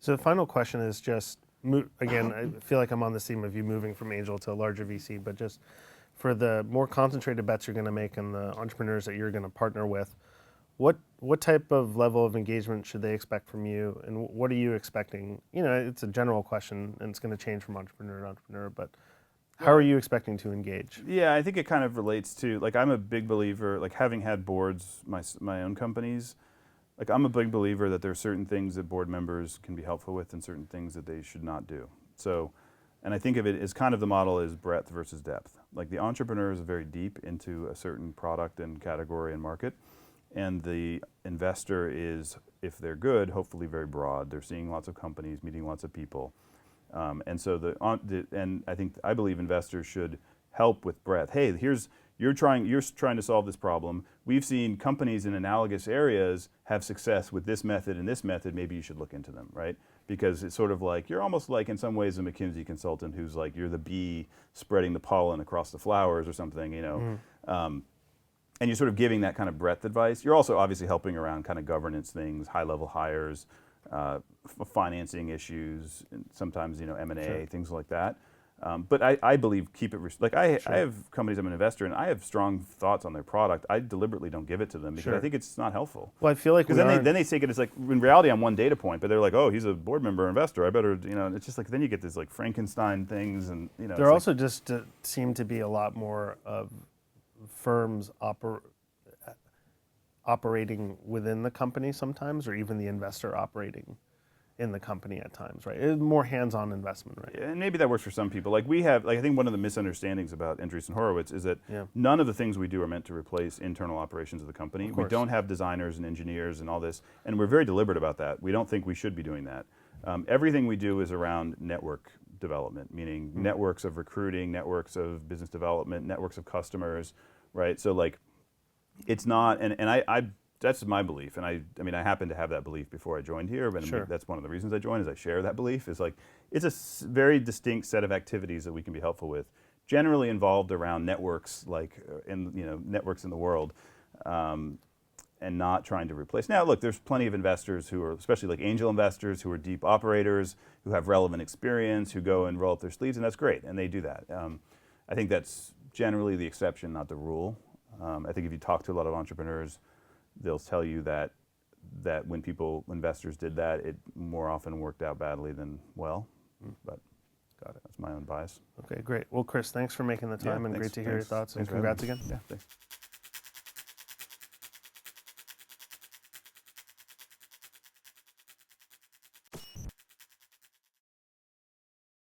So the final question is just, again, I feel like I'm on the theme of you moving from angel to a larger VC, but just for the more concentrated bets you're going to make and the entrepreneurs that you're going to partner with, what type of level of engagement should they expect from you, and what are you expecting? You know, it's a general question, and it's going to change from entrepreneur to entrepreneur, but how are you expecting to engage? Yeah, I think it kind of relates to, like, I'm a big believer, like, having had boards, my own companies, like, I'm a big believer that there are certain things that board members can be helpful with and certain things that they should not do. So, and I think of it as kind of the model is breadth versus depth. Like, the entrepreneur is very deep into a certain product and category and market, and the investor is, if they're good, hopefully very broad. They're seeing lots of companies, meeting lots of people. And so I believe investors should help with breadth. Hey, you're trying to solve this problem. We've seen companies in analogous areas have success with this method and this method. Maybe you should look into them, right? Because it's sort of like, you're almost like in some ways a McKinsey consultant who's like, you're the bee spreading the pollen across the flowers or something, you know. And you're sort of giving that kind of breadth advice. You're also obviously helping around kind of governance things, high-level hires, financing issues, and sometimes, you know, M&A, Sure. things like that. But I believe keep it, like I have companies I'm an investor in, I have strong thoughts on their product. I deliberately don't give it to them because I think it's not helpful. Well, I feel like because then they take it as like, in reality I'm one data point, but they're like, oh, he's a board member investor, I better, you know, it's just like, then you get this like Frankenstein things and, you know. There also just seem to be a lot more of firms operating within the company sometimes, or even the investor operating in the company at times, right? It's more hands-on investment, right? Yeah, and maybe that works for some people. Like we have, like I think one of the misunderstandings about Andreessen Horowitz is that none of the things we do are meant to replace internal operations of the company. We don't have designers and engineers and all this, and we're very deliberate about that. We don't think we should be doing that. Everything we do is around network development, meaning networks of recruiting, networks of business development, networks of customers, right? So like, it's not, and I that's my belief, and I mean I happen to have that belief before I joined here, but that's one of the reasons I joined, is I share that belief. Is like, it's a very distinct set of activities that we can be helpful with, generally involved around networks, like networks in the world, and not trying to replace. Now look, there's plenty of investors who are, especially like angel investors, who are deep operators, who have relevant experience, who go and roll up their sleeves, and that's great, and they do that. I think that's generally the exception, not the rule. I think if you talk to a lot of entrepreneurs, they'll tell you that when investors did that, it more often worked out badly than well. But got it. That's my own bias. Okay, great. Well, Chris, thanks for making the time, and great to hear your thoughts, and congrats again. Yeah, thanks.